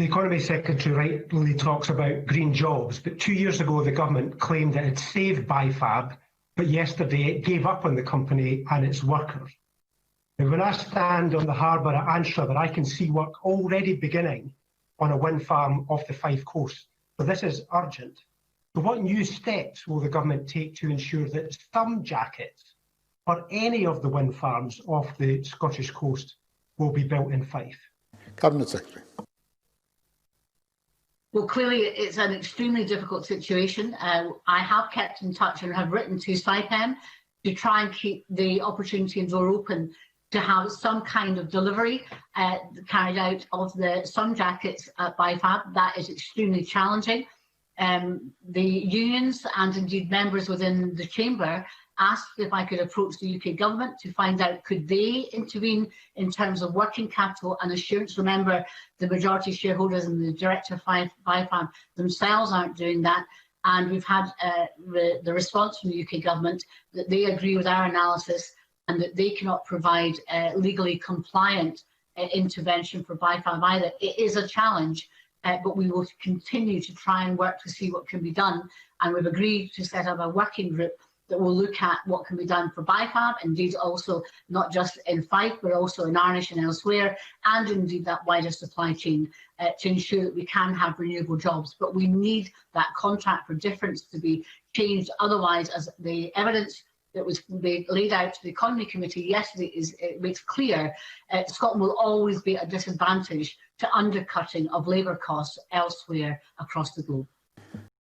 The Economy Secretary rightly talks about green jobs, but 2 years ago the government claimed it had saved BiFab, but yesterday it gave up on the company and its workers. Now, when I stand on the harbour at Anstruther, I can see work already beginning on a wind farm off the Fife coast. So this is urgent. So what new steps will the government take to ensure that some jackets or any of the wind farms off the Scottish coast will be built in Fife? Cabinet Secretary. Well, clearly it's an extremely difficult situation. I have kept in touch and have written to SIPEM to try and keep the opportunity and door open to have some kind of delivery carried out of the sun jackets at BiFab. That is extremely challenging. The unions and indeed members within the chamber asked if I could approach the UK government to find out could they intervene in terms of working capital and assurance. Remember, the majority shareholders and the director of BiFab themselves aren't doing that. And we've had the response from the UK government that they agree with our analysis and that they cannot provide legally compliant intervention for BiFab either. It is a challenge, but we will continue to try and work to see what can be done. And we've agreed to set up a working group that will look at what can be done for BiFab, indeed also not just in Fife, but also in Arnish and elsewhere, and indeed that wider supply chain to ensure that we can have renewable jobs. But we need that contract for difference to be changed. Otherwise, as the evidence that was laid out to the Economy Committee yesterday it makes clear, Scotland will always be at a disadvantage to undercutting of labour costs elsewhere across the globe.